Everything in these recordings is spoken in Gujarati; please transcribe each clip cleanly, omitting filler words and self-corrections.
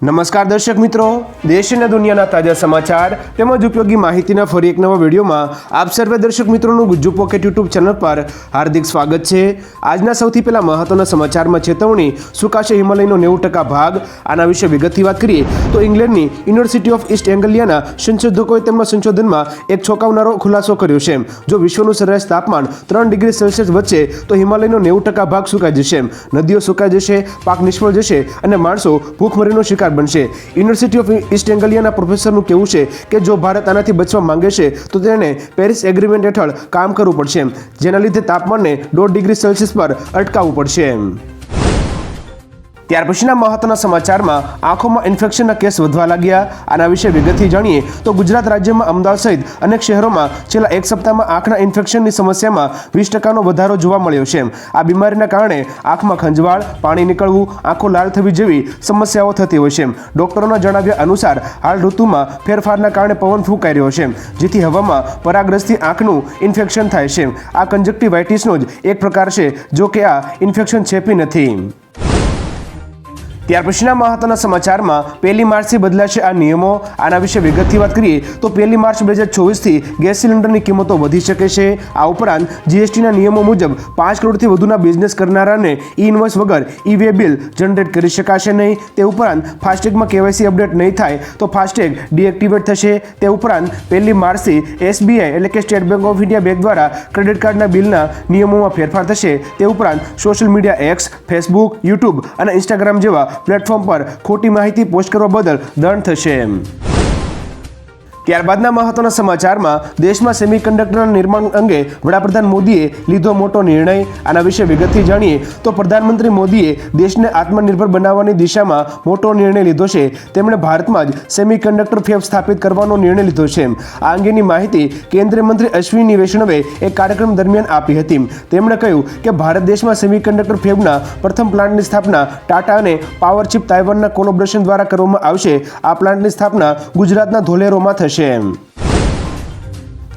નમસ્કાર દર્શક મિત્રો, દેશ અને દુનિયાના તાજા સમાચાર તેમજ ઉપયોગી માહિતીના ફરી એક નવા વિડીયોમાં આપ સર્વે દર્શક મિત્રોનું ગુજ્જુ પોકેટ યુટ્યુબ ચેનલ પર હાર્દિક સ્વાગત છે। આજના સૌથી પહેલા મહત્વના સમાચારમાં ચેતવણી, સુકાશે હિમાલયનો 90% ભાગ। આના વિશે વિગતથી વાત કરીએ તો ઇંગ્લેન્ડની યુનિવર્સિટી ઓફ ઈસ્ટ એંગલિયાના સંશોધકોએ તેમના સંશોધનમાં એક ચોંકાવનારો ખુલાસો કર્યો છે। જો વિશ્વનું સરેરાશ તાપમાન 3 ડિગ્રી સેલ્સિયસ વધશે તો હિમાલયનો 90% ભાગ સુકાઈ જશે, નદીઓ સુકાઈ જશે, પાક નિષ્ફળ જશે અને માણસો ભૂખમરીનો શિકાર બનશે। યુનિવર્સિટી ઓફ ઈસ્ટ એંગલિયાના પ્રોફેસરનું કહેવું છે કે જો ભારત આનાથી બચવા માંગે છે તો તેણે પેરિસ એગ્રીમેન્ટ હેઠળ કામ કરવું પડશે, જેના લીધે તાપમાનને 1.5 ડિગ્રી સેલ્સિયસ પર અટકાવવું પડશે। ત્યાર પછીના મહત્વના સમાચારમાં આંખોમાં ઇન્ફેક્શનના કેસ વધવા લાગ્યા। આના વિશે વિગતથી જાણીએ તો ગુજરાત રાજ્યમાં અમદાવાદ સહિત અનેક શહેરોમાં છેલ્લા એક સપ્તાહમાં આંખના ઇન્ફેક્શનની સમસ્યામાં 20% વધારો જોવા મળ્યો છે। આ બીમારીના કારણે આંખમાં ખંજવાળ, પાણી નીકળવું, આંખો લાલ થવી જેવી સમસ્યાઓ થતી હોય છે। ડોક્ટરોના જણાવ્યા અનુસાર હાલ ઋતુમાં ફેરફારના કારણે પવન ફૂંકાઈ રહ્યો છે, જેથી હવામાં પરાગરજથી આંખનું ઇન્ફેક્શન થાય છે। આ કંજક્ટિવાઇટિસનો જ એક પ્રકાર છે, જો કે આ ઇન્ફેક્શન ચેપી નથી। ત્યાર પછીના મહત્વના સમાચારમાં 1 માર્ચથી બદલાશે આ નિયમો। આના વિશે વિગતથી વાત કરીએ તો 1 માર્ચ 2024થી ગેસ સિલિન્ડરની કિંમતો વધી શકે છે। આ ઉપરાંત જીએસટીના નિયમો મુજબ 5 કરોડથી વધુના બિઝનેસ કરનારાને ઇનવોઇસ વગર ઈ-વે બિલ જનરેટ કરી શકાશે નહીં। તે ઉપરાંત ફાસ્ટેગમાં કેવાયસી અપડેટ નહીં થાય તો ફાસ્ટેગ ડીએક્ટિવેટ થશે। તે ઉપરાંત 1 માર્ચથી એસબીઆઈ એટલે કે state bank of India bank દ્વારા ક્રેડિટ કાર્ડના બિલના નિયમોમાં ફેરફાર થશે। તે ઉપરાંત social media x, Facebook, YouTube અને ઇન્સ્ટાગ્રામ જેવા પ્લેટફોર્મ પર ખોટી માહિતી પોસ્ટ કરવા બદલ દંડ થશે। ત્યારબાદના મહત્વના સમાચારમાં દેશમાં સેમિકન્ડક્ટરના નિર્માણ અંગે વડાપ્રધાન મોદીએ લીધો મોટો નિર્ણય। આના વિશે વિગતથી જાણીએ તો પ્રધાનમંત્રી મોદીએ દેશને આત્મનિર્ભર બનાવવાની દિશામાં મોટો નિર્ણય લીધો છે। તેમણે ભારતમાં જ સેમિકન્ડક્ટર ફેબ સ્થાપિત કરવાનો નિર્ણય લીધો છે। આ અંગેની માહિતી કેન્દ્રીય મંત્રી અશ્વિની વૈષ્ણવે એક કાર્યક્રમ દરમિયાન આપી હતી। તેમણે કહ્યું કે ભારત દેશમાં સેમિકન્ડક્ટર ફેબના પ્રથમ પ્લાન્ટની સ્થાપના ટાટા અને પાવરચિપ તાઇવાનના કોલેબોરેશન દ્વારા કરવામાં આવશે। આ પ્લાન્ટની સ્થાપના ગુજરાતના ધોલેરોમાં થશે।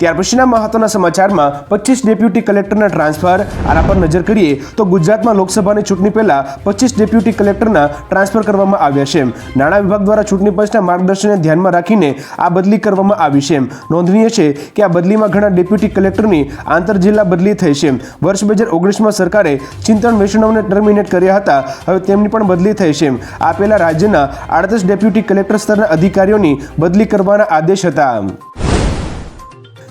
ત્યાર પછીના મહત્વના સમાચારમાં 25 ડેપ્યુટી કલેક્ટરના ટ્રાન્સફર। આના પર નજર કરીએ તો ગુજરાતમાં લોકસભાની ચૂંટણી પહેલા 25 ડેપ્યુટી કલેક્ટરના ટ્રાન્સફર કરવામાં આવ્યા છે। નાણાં વિભાગ દ્વારા ચૂંટણી પંચના માર્ગદર્શનને ધ્યાનમાં રાખીને આ બદલી કરવામાં આવી છે। નોંધનીય છે કે આ બદલીમાં ઘણા ડેપ્યુટી કલેક્ટરની આંતરજિલ્લા બદલી થઈ છે। વર્ષ 2019માં સરકારે ચિંતન વૈષ્ણવને ટર્મિનેટ કર્યા હતા, હવે તેમની પણ બદલી થઈ છે। આ પહેલા રાજ્યના 38 ડેપ્યુટી કલેક્ટર સ્તરના અધિકારીઓની બદલી કરવાના આદેશ હતા।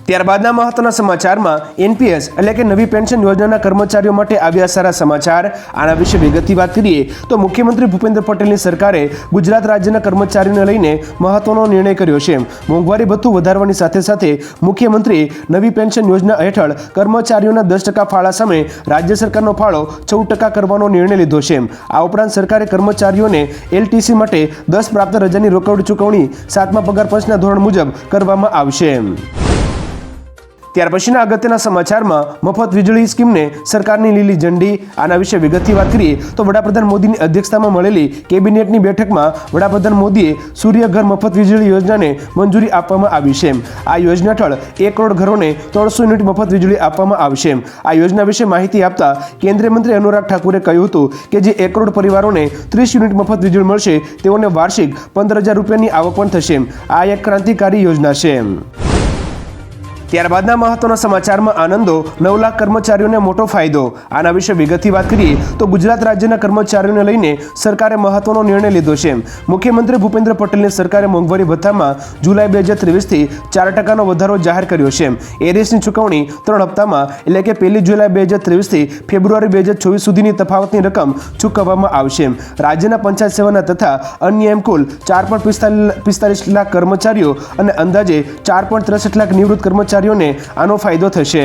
ત્યારબાદના મહત્વના સમાચારમાં એનપીએસ એટલે કે નવી પેન્શન યોજનાના કર્મચારીઓ માટે આવ્યા સારા સમાચાર। આના વિશે વિગતથી વાત કરીએ તો મુખ્યમંત્રી ભૂપેન્દ્ર પટેલની સરકારે ગુજરાત રાજ્યના કર્મચારીઓને લઈને મહત્વનો નિર્ણય કર્યો છે। મોંઘવારી ભથ્થું વધારવાની સાથે સાથે મુખ્યમંત્રીએ નવી પેન્શન યોજના હેઠળ કર્મચારીઓના 10% ફાળા સામે રાજ્ય સરકારનો ફાળો 14% કરવાનો નિર્ણય લીધો છે। આ ઉપરાંત સરકારે કર્મચારીઓને એલટીસી માટે 10 પ્રાપ્ત રજાની રોકડ ચૂકવણી 7મા પગાર પંચના ધોરણ મુજબ કરવામાં આવશે। ત્યાર પછીના અગત્યના સમાચારમાં મફત વીજળી સ્કીમને સરકારની લીલી ઝંડી। આના વિશે વિગતથી વાત કરીએ તો વડાપ્રધાન મોદીની અધ્યક્ષતામાં મળેલી કેબિનેટની બેઠકમાં વડાપ્રધાન મોદીએ સૂર્ય ઘર મફત વીજળી યોજનાને મંજૂરી આપવામાં આવી છે। આ યોજના હેઠળ 1 કરોડ ઘરોને 300 યુનિટ મફત વીજળી આપવામાં આવશે। આ યોજના વિશે માહિતી આપતા કેન્દ્રીય મંત્રી અનુરાગ ઠાકુરે કહ્યું હતું કે જે 1 કરોડ પરિવારોને 30 યુનિટ મફત વીજળી મળશે તેઓને વાર્ષિક 15,000 રૂપિયાની આવક પણ થશે। આ એક ક્રાંતિકારી યોજના છે। ત્યારબાદના મહત્વના સમાચારમાં આનંદો, 9 લાખ કર્મચારીઓને મોટો ફાયદો। આના વિશે વિગતથી વાત કરીએ તો ગુજરાત રાજ્યના કર્મચારીઓને લઈને સરકારે મહત્વનો નિર્ણય લીધો છે। મુખ્યમંત્રી ભૂપેન્દ્ર પટેલની સરકારે મોંઘવારી ભથ્થામાં જુલાઈ 2023થી 4%નો વધારો જાહેર કર્યો છે। એરિયસની ચૂકવણી 3 હપ્તામાં એટલે કે 1 જુલાઈ 2023થી ફેબ્રુઆરી 2024 સુધીની તફાવતની રકમ ચૂકવવામાં આવશે। રાજ્યના પંચાયત સેવાના તથા અન્ય એમ કુલ 4.45 લાખ કર્મચારીઓ અને અંદાજે 4.63 લાખ નિવૃત્ત કર્મચારીઓ આનો ફાયદો થશે।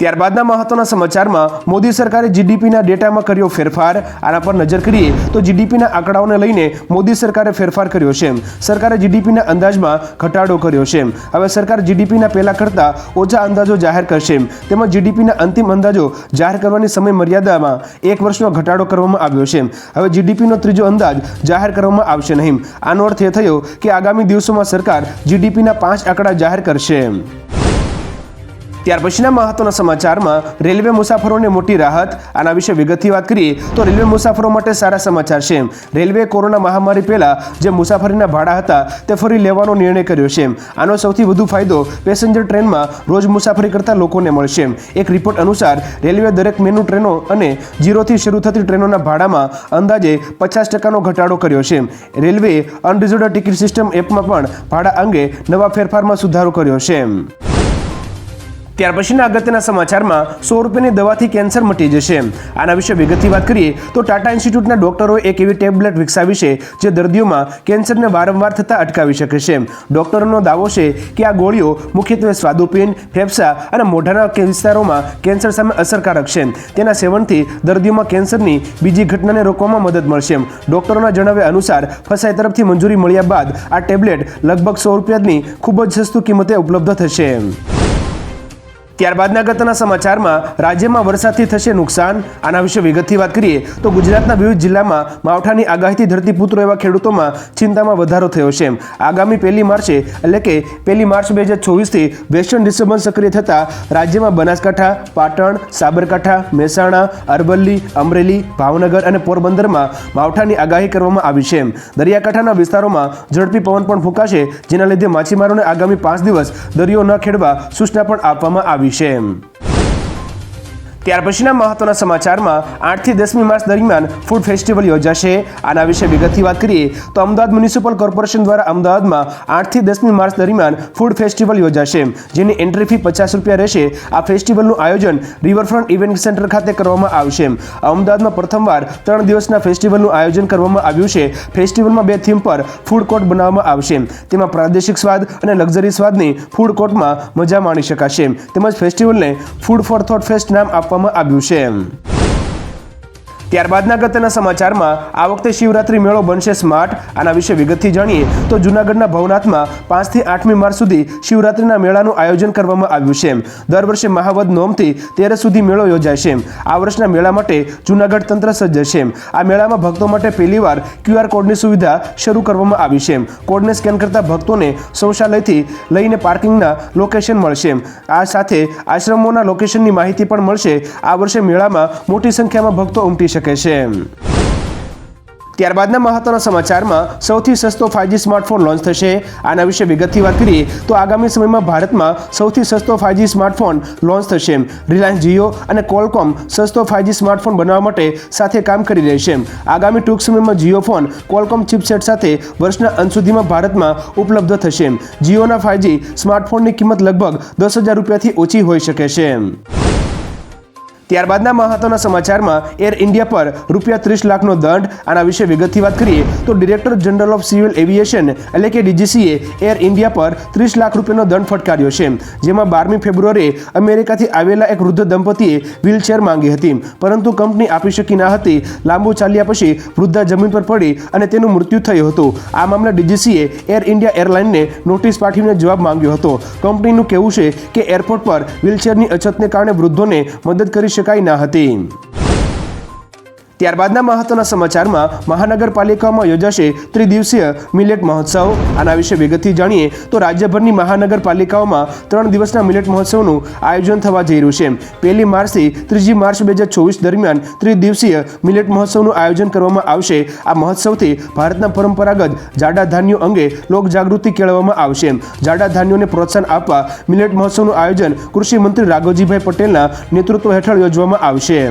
ત્યારબાદના મહત્વના સમાચારમાં મોદી સરકારે જીડીપીના ડેટામાં કર્યો ફેરફાર। આના પર નજર કરીએ તો જીડીપીના આંકડાઓને લઈને મોદી સરકારે ફેરફાર કર્યો છે। સરકારે જીડીપીના અંદાજમાં ઘટાડો કર્યો છે। હવે સરકાર જીડીપીના પહેલા કરતાં ઓછા અંદાજો જાહેર કરશે, તેમજ જીડીપીના અંતિમ અંદાજો જાહેર કરવાની સમય મર્યાદામાં 1 વર્ષનો ઘટાડો કરવામાં આવ્યો છે। હવે જીડીપીનો ત્રીજો અંદાજ જાહેર કરવામાં આવશે નહીં। આનો અર્થ એ થયો કે આગામી દિવસોમાં સરકાર જીડીપીના 5 આંકડા જાહેર કરશે। ત્યાર પછીના મહત્વના સમાચારમાં રેલવે મુસાફરોને મોટી રાહત, આના વિશે વિગતથી વાત કરીએ તો રેલવે મુસાફરો માટે સારા સમાચાર છે. રેલવે કોરોના મહામારી પહેલા જે મુસાફરીના ભાડા હતા તે ફરી લેવાનો નિર્ણય કર્યો છે. આનો સૌથી વધુ ફાયદો પેસેન્જર ટ્રેનમાં રોજ મુસાફરી કરતા લોકોને મળશે. એક રિપોર્ટ અનુસાર રેલવે દરેક મેનુ ટ્રેનો અને 0થી શરૂ થતી ટ્રેનોના ભાડામાં અંદાજે 50% ઘટાડો કર્યો છે. રેલવેએ અનરિઝર્વડ ટિકિટ સિસ્ટમ એપમાં પણ ભાડા અંગે નવા ફેરફારમાં સુધારો કર્યો છે. ત્યાર પછીના અગત્યના સમાચારમાં 100 રૂપિયાની દવાથી કેન્સર મટી જશે. આના વિશે વિગતથી વાત કરીએ તો ટાટા ઇન્સ્ટિટ્યૂટના ડોક્ટરોએ એક એવી ટેબ્લેટ વિકસાવી છે જે દર્દીઓમાં કેન્સરને વારંવાર થતા અટકાવી શકે છે. ડોક્ટરોનો દાવો છે કે આ ગોળીઓ મુખ્યત્વે સ્વાદુપિંડ, ફેફસા અને મોઢાના વિસ્તારોમાં કેન્સર સામે અસરકારક છે. તેના સેવનથી દર્દીઓમાં કેન્સરની બીજી ઘટનાને રોકવામાં મદદ મળશે. ડોક્ટરોના જણાવ્યા અનુસાર ફસાઈ તરફથી મંજૂરી મળ્યા બાદ આ ટેબ્લેટ લગભગ 100 રૂપિયાની ખૂબ જ સસ્તું કિંમતે ઉપલબ્ધ થશે. ત્યારબાદના અગત્યના સમાચારમાં રાજ્યમાં વરસાદથી થશે નુકસાન, આના વિશે વિગતથી વાત કરીએ તો ગુજરાતના વિવિધ જિલ્લામાં માવઠાની આગાહીથી ધરતીપુત્રો એવા ખેડૂતોમાં ચિંતામાં વધારો થયો છે. આગામી 1 માર્ચે એટલે કે 1 માર્ચ 2024થી વેસ્ટર્ન ડિસ્ટર્બન્સ સક્રિય થતાં રાજ્યમાં બનાસકાંઠા, પાટણ, સાબરકાંઠા, મહેસાણા, અરવલ્લી, અમરેલી, ભાવનગર અને પોરબંદરમાં માવઠાની આગાહી કરવામાં આવી છે. દરિયાકાંઠાના વિસ્તારોમાં ઝડપી પવન પણ ફૂંકાશે, જેના લીધે માછીમારોને આગામી 5 દિવસ દરિયો ન ખેડવા સૂચના પણ આપવામાં આવી છે. ત્યાર પછીના મહત્વના સમાચારમાં 8થી 10મી માર્ચ દરમિયાન ફૂડ ફેસ્ટિવલ યોજાશે. આના વિશે વિગતથી વાત કરીએ તો અમદાવાદ મ્યુનિસિપલ કોર્પોરેશન દ્વારા અમદાવાદમાં 8થી 10મી માર્ચ દરમિયાન ફૂડ ફેસ્ટિવલ યોજાશે, જેની એન્ટ્રી ફી 50 રૂપિયા રહેશે. આ ફેસ્ટિવલનું આયોજન રિવરફ્રન્ટ ઇવેન્ટ સેન્ટર ખાતે કરવામાં આવશે. અમદાવાદમાં પ્રથમવાર 3 દિવસના ફેસ્ટિવલનું આયોજન કરવામાં આવ્યું છે. ફેસ્ટિવલમાં 2 થીમ પર ફૂડ કોર્ટ બનાવવામાં આવશે. તેમાં પ્રાદેશિક સ્વાદ અને લક્ઝરી સ્વાદની ફૂડ કોર્ટમાં મજા માણી શકાશે. તેમજ ફેસ્ટિવલને ફૂડ ફોર થોટ ફેસ્ટ નામ આપવામાં આવ્યું છે. ત્યારબાદના અગત્યના સમાચારમાં આ વખતે શિવરાત્રી મેળો બનશે સ્માર્ટ. આના વિશે વિગતથી જાણીએ તો જૂનાગઢના ભવનાથમાં 5થી 8મી માર્ચ સુધી શિવરાત્રીના મેળાનું આયોજન કરવામાં આવ્યું છે. દર વર્ષે મહાવદ નોમથી 13 સુધી મેળો યોજાય છે. આ વર્ષના મેળા માટે જૂનાગઢ તંત્ર સજ્જ છે. આ મેળામાં ભક્તો માટે પહેલીવાર QR કોડની સુવિધા શરૂ કરવામાં આવી છે. કોડને સ્કેન કરતા ભક્તોને શૌચાલયથી લઈને પાર્કિંગના લોકેશન મળશે. આ સાથે આશ્રમોના લોકેશનની માહિતી પણ મળશે. આ વર્ષે મેળામાં મોટી સંખ્યામાં ભક્તો ઉમટી શકે છે. ત્યારબાદના મહત્વના સમાચારમાં સૌથી સસ્તો 5G સ્માર્ટફોન લોન્ચ થશે. આના વિશે વિગતથી વાત કરીએ તો આગામી સમયમાં ભારતમાં સૌથી સસ્તો 5G સ્માર્ટફોન લોન્ચ થશે. રિલાયન્સ જીઓ અને કોલકોમ સસ્તો 5G સ્માર્ટફોન બનાવવા માટે સાથે કામ કરી રહી છે. આગામી ટૂંક સમયમાં જીઓ ફોન કોલકોમ ચિપસેટ સાથે વર્ષના અંત સુધીમાં ભારતમાં ઉપલબ્ધ થશે. જીઓના 5G સ્માર્ટફોનની કિંમત લગભગ 10,000 રૂપિયાથી ઓછી હોઈ શકે છે. ત્યારબાદના મહત્વના સમાચારમાં એર ઇન્ડિયા પર ₹30 લાખનો દંડ. આના વિશે વિગતથી વાત કરીએ તો director general of civil aviation એટલે કે DGCએ એર ઇન્ડિયા પર ₹30 લાખ રૂપિયાનો દંડ ફટકાર્યો છે. જેમાં 12મી ફેબ્રુઆરીએ અમેરિકાથી આવેલા એક વૃદ્ધ દંપતીએ વ્હીલચેર માંગી હતી, પરંતુ કંપની આપી શકી ન હતી. લાંબુ ચાલ્યા પછી વૃદ્ધા જમીન પર પડી અને તેનું મૃત્યુ થયું હતું. આ મામલે DGCએ એર ઇન્ડિયા એરલાઇનને નોટિસ પાઠવીને જવાબ માંગ્યો હતો. કંપનીનું કહેવું છે કે એરપોર્ટ પર વ્હીલચેરની અછતને કારણે વૃદ્ધોને મદદ કરી શકાઈ ન હતી. ત્યારબાદના મહત્વના સમાચારમાં મહાનગરપાલિકામાં યોજાશે ત્રિદિવસીય મિલેટ મહોત્સવ. આના વિશે વિગતથી જાણીએ તો રાજ્યભરની મહાનગરપાલિકાઓમાં 3 દિવસના મિલેટ મહોત્સવનું આયોજન થવા જઈ રહ્યું છે. 1 માર્ચથી 3 માર્ચ 2024 દરમિયાન ત્રિદિવસીય મિલેટ મહોત્સવનું આયોજન કરવામાં આવશે. આ મહોત્સવથી ભારતના પરંપરાગત જાડા ધાન્યો અંગે લોકજાગૃતિ કેળવવામાં આવશે. જાડા ધાન્યોને પ્રોત્સાહન આપવા મિલેટ મહોત્સવનું આયોજન કૃષિ મંત્રી રાઘવજીભાઈ પટેલના નેતૃત્વ હેઠળ યોજવામાં આવશે.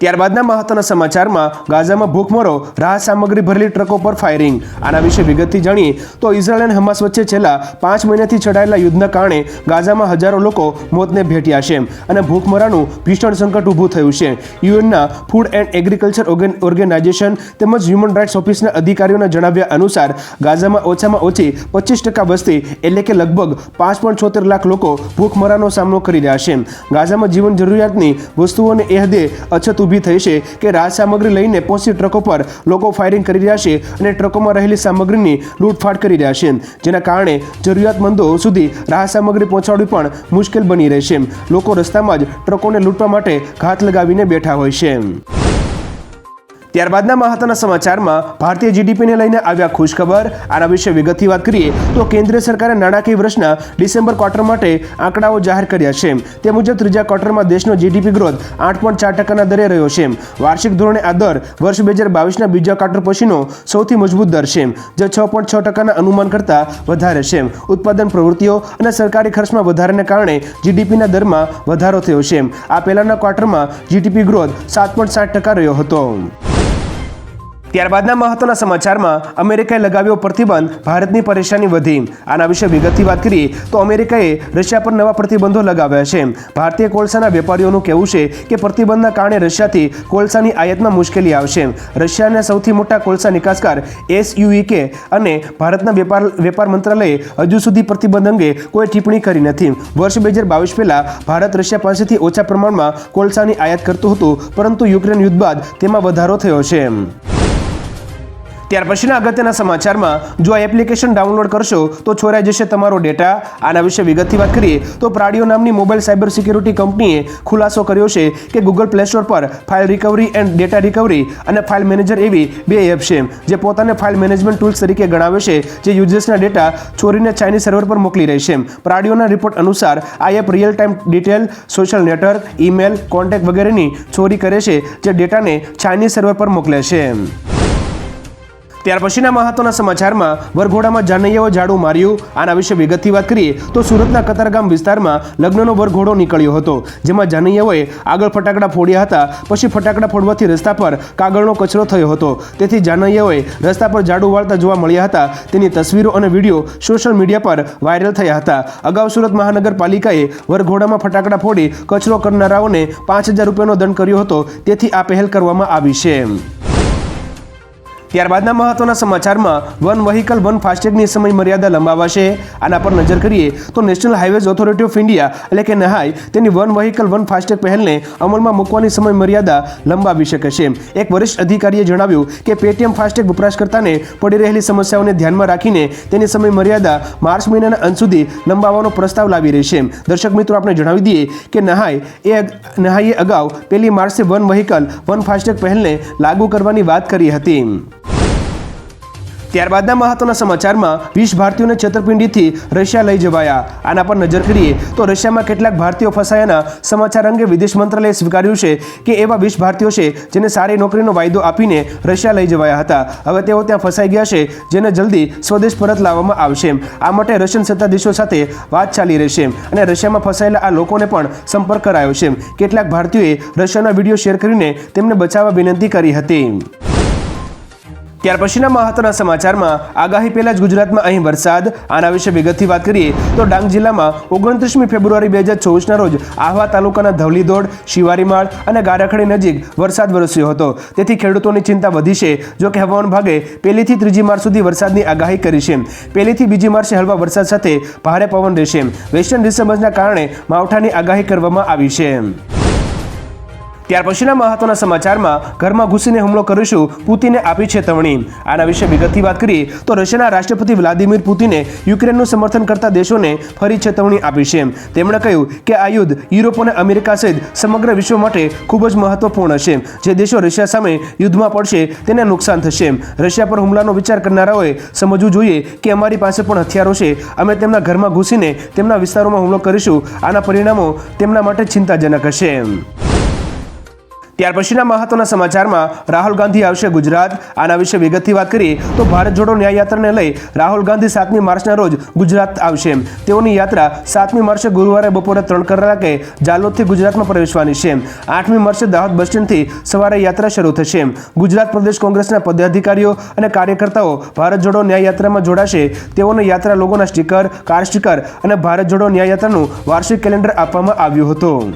ત્યારબાદના મહત્વના સમાચારમાં ગાઝામાં ભૂખમરો, રાહત સામગ્રી ભરેલી ટ્રકો પર ફાયરિંગ. આના વિશે વિગતથી જાણીએ તો ઇઝરાયલ અને હમાસ વચ્ચે છેલ્લા 5 મહિનાથી છેડાયેલા યુદ્ધના કારણે ગાઝામાં હજારો લોકો મોતને ભેટ્યા છે અને ભૂખમરાનું ભીષણ સંકટ ઊભું થયું છે. યુએનના ફૂડ એન્ડ એગ્રીકલ્ચર ઓર્ગેનાઇઝેશન તેમજ હ્યુમન રાઇટ્સ ઓફિસના અધિકારીઓના જણાવ્યા અનુસાર ગાઝામાં ઓછામાં ઓછી 25% વસ્તી એટલે કે લગભગ 5.76 લાખ લોકો ભૂખમરાનો સામનો કરી રહ્યા છે. ગાઝામાં જીવન જરૂરિયાતની વસ્તુઓને એ હદે અછત ઊભી થઈ છે કે રાહત સામગ્રી લઈને પહોંચતી ટ્રકો પર લોકો ફાયરિંગ કરી રહ્યા છે અને ટ્રકોમાં રહેલી સામગ્રીની લૂંટફાટ કરી રહ્યા છે, જેના કારણે જરૂરિયાતમંદો સુધી રાહત સામગ્રી પહોંચાડવી પણ મુશ્કેલ બની રહી છે. લોકો રસ્તામાં જ ટ્રકોને લૂંટવા માટે ઘાત લગાવીને બેઠા હોય છે. ત્યારબાદના મહત્વના સમાચારમાં ભારતીય જીડીપીને લઈને આવ્યા ખુશખબર. આના વિશે વિગતથી વાત કરીએ તો કેન્દ્ર સરકારે નાણાકીય વર્ષના ડિસેમ્બર ક્વાર્ટર માટે આંકડાઓ જાહેર કર્યા છે. તે મુજબ ત્રીજા ક્વાર્ટરમાં દેશનો જીડીપી ગ્રોથ 8.4% દરે રહ્યો છે. વાર્ષિક ધોરણે આ દર વર્ષ 2022ના બીજા ક્વાર્ટર પછીનો સૌથી મજબૂત દર છે, જે 6.6%ના અનુમાન કરતાં વધારે છે. ઉત્પાદન પ્રવૃત્તિઓ અને સરકારી ખર્ચમાં વધારાને કારણે જીડીપીના દરમાં વધારો થયો છે. આ પહેલાના ક્વાર્ટરમાં જીડીપી ગ્રોથ 7.7% રહ્યો હતો. ત્યારબાદના મહત્વના સમાચારમાં અમેરિકાએ લગાવ્યો પ્રતિબંધ, ભારતની પરેશાની વધી. આના વિશે વિગતથી વાત કરીએ તો અમેરિકાએ રશિયા પર નવા પ્રતિબંધો લગાવ્યા છે. ભારતીય કોલસાના વેપારીઓનું કહેવું છે કે પ્રતિબંધના કારણે રશિયાથી કોલસાની આયાતમાં મુશ્કેલી આવશે. રશિયાના સૌથી મોટા કોલસા નિકાસકાર SUEK અને ભારતના વેપાર મંત્રાલયે હજુ સુધી પ્રતિબંધ અંગે કોઈ ટિપ્પણી કરી નથી. વર્ષ 2022 પહેલા ભારત રશિયા પાસેથી ઓછા પ્રમાણમાં કોલસાની આયાત કરતું હતું, પરંતુ યુક્રેન યુદ્ધ બાદ તેમાં વધારો થયો છે. ત્યાર પછીના અગત્યના સમાચારમાં જો આ એપ્લિકેશન ડાઉનલોડ કરશો તો ચોરાઈ જશે તમારો ડેટા. આના વિશે વિગતથી વાત કરીએ તો પ્રાડિયો નામની મોબાઈલ સાયબર સિક્યુરિટી કંપનીએ ખુલાસો કર્યો છે કે ગૂગલ પ્લે સ્ટોર પર file recovery and data recovery અને ફાઇલ મેનેજર એવી બે એપ છે જે પોતાને ફાઇલ મેનેજમેન્ટ ટૂલ્સ તરીકે ગણાવે છે, જે યુઝર્સના ડેટા ચોરીને ચાઇનીઝ સર્વર પર મોકલી રહી છે. પ્રાડિયોના રિપોર્ટ અનુસાર આ app real time detail, social network, email, contact વગેરેની ચોરી કરે છે, જે ડેટાને ચાઇનીઝ સર્વર પર મોકલે છે. ત્યાર પછીના મહત્વના સમાચારમાં વરઘોડામાં જાનૈયાઓ ઝાડુ માર્યું. આના વિશે વિગતથી વાત કરીએ તો સુરતના કતારગામ વિસ્તારમાં લગ્નનો વરઘોડો નીકળ્યો હતો, જેમાં જાનૈયાઓએ આગળ ફટાકડા ફોડ્યા હતા. પછી ફટાકડા ફોડવાથી રસ્તા પર કાગળનો કચરો થયો હતો, તેથી જાનૈયાઓએ રસ્તા પર ઝાડુ વાળતા જોવા મળ્યા હતા. તેની તસવીરો અને વિડીયો સોશિયલ મીડિયા પર વાયરલ થયા હતા. અગાઉ સુરત મહાનગરપાલિકાએ વરઘોડામાં ફટાકડા ફોડી કચરો કરનારાઓને 5,000 રૂપિયાનો દંડ કર્યો હતો, તેથી આ પહેલ કરવામાં આવી છે. ત્યારબાદના મહત્વના સમાચારમાં વન વ્હીકલ વન ફાસ્ટેગની સમય મર્યાદા લંબાવાશે. આના પર નજર કરીએ તો national highways authority of India એટલે કે નહાઈ તેની વન વ્હીકલ વન ફાસ્ટેગ પહેલને અમલમાં મૂકવાની સમય મર્યાદા લંબાવી શકે છે. એક વરિષ્ઠ અધિકારીએ જણાવ્યું કે પેટીએમ ફાસ્ટેગ વપરાશકર્તાને પડી રહેલી સમસ્યાઓને ધ્યાનમાં રાખીને તેની સમય મર્યાદા માર્ચ મહિનાના અંત સુધી લંબાવવાનો પ્રસ્તાવ લાવી રહી છે. દર્શક મિત્રો, આપણે જણાવી દઈએ કે નહાઈએ અગાઉ 1 માર્ચથી વન વ્હીકલ વન ફાસ્ટેગ પહેલને લાગુ કરવાની વાત કરી હતી. ત્યારબાદના મહત્વના સમાચારમાં 20 ભારતીયોને છેતરપિંડીથી રશિયા લઈ જવાયા. આના પર નજર કરીએ તો રશિયામાં કેટલાક ભારતીયો ફસાયાના સમાચાર અંગે વિદેશ મંત્રાલયે સ્વીકાર્યું છે કે એવા 20 ભારતીયો છે જેને સારી નોકરીનો વાયદો આપીને રશિયા લઈ જવાયા હતા. હવે તેઓ ત્યાં ફસાઈ ગયા છે, જેને જલ્દી સ્વદેશ પરત લાવવામાં આવશે. આ માટે રશિયન સત્તાધીશો સાથે વાત ચાલી રહી છે અને રશિયામાં ફસાયેલા આ લોકોને પણ સંપર્ક કરાયો છે. કેટલાક ભારતીયોએ રશિયાના વિડીયો શેર કરીને તેમને બચાવવા વિનંતી કરી હતી. ત્યાર પછીના મહત્વના સમાચારમાં આગાહી પહેલા જ ગુજરાતમાં અહીં વરસાદ. આના વિશે વિગતથી વાત કરીએ તો ડાંગ જિલ્લામાં 29મી ફેબ્રુઆરી 2024ના રોજ આહવા તાલુકાના ધવલીધોડ, શિવારીમાળ અને ગારાખડી નજીક વરસાદ વરસ્યો હતો. તેથી ખેડૂતોની ચિંતા વધી છે. જો કે હવામાન વિભાગે 1 થી 3 માર્ચ સુધી વરસાદની આગાહી કરી છે. 1 થી 2 માર્ચે હળવા વરસાદ સાથે ભારે પવન રહેશે. વેસ્ટર્ન ડિસ્ટર્બન્સના કારણે માવઠાની આગાહી કરવામાં આવી છે. ત્યાર પછીના મહત્વના સમાચારમાં ઘરમાં ઘૂસીને હુમલો કરીશું, પુતિને આપી ચેતવણી. આના વિશે વિગતથી વાત કરીએ તો રશિયાના રાષ્ટ્રપતિ વ્લાદિમીર પુતિને યુક્રેનનું સમર્થન કરતા દેશોને ફરી ચેતવણી આપી છે. તેમણે કહ્યું કે આ યુદ્ધ યુરોપ અને અમેરિકા સહિત સમગ્ર વિશ્વ માટે ખૂબ જ મહત્વપૂર્ણ છે. જે દેશો રશિયા સામે યુદ્ધમાં પડશે તેને નુકસાન થશે. રશિયા પર હુમલાનો વિચાર કરનારાઓએ સમજવું જોઈએ કે અમારી પાસે પણ હથિયારો છે. અમે તેમના ઘરમાં ઘૂસીને તેમના વિસ્તારોમાં હુમલો કરીશું. આના પરિણામો તેમના માટે ચિંતાજનક હશે. ત્યાર પછીના મહત્વના સમાચારમાં રાહુલ ગાંધી આવશે ગુજરાત. આના વિશે વિગતથી વાત કરીએ તો ભારત જોડો ન્યાય યાત્રાને લઈ રાહુલ ગાંધી 7મી માર્ચના રોજ ગુજરાત આવશે. તેઓની યાત્રા 7મી માર્ચે ગુરુવારે બપોરે 3 કલાકે જાલોદથી ગુજરાતમાં પ્રવેશવાની છે. 8મી માર્ચે દાહોદ બસ સ્ટેન્ડથી સવારે યાત્રા શરૂ થશે. ગુજરાત પ્રદેશ કોંગ્રેસના પદાધિકારીઓ અને કાર્યકર્તાઓ ભારત જોડો ન્યાય યાત્રામાં જોડાશે. તેઓને યાત્રા લોગોના સ્ટીકર, કાર સ્ટીકર અને ભારત જોડો ન્યાય યાત્રાનું વાર્ષિક કેલેન્ડર આપવામાં આવ્યું હતું.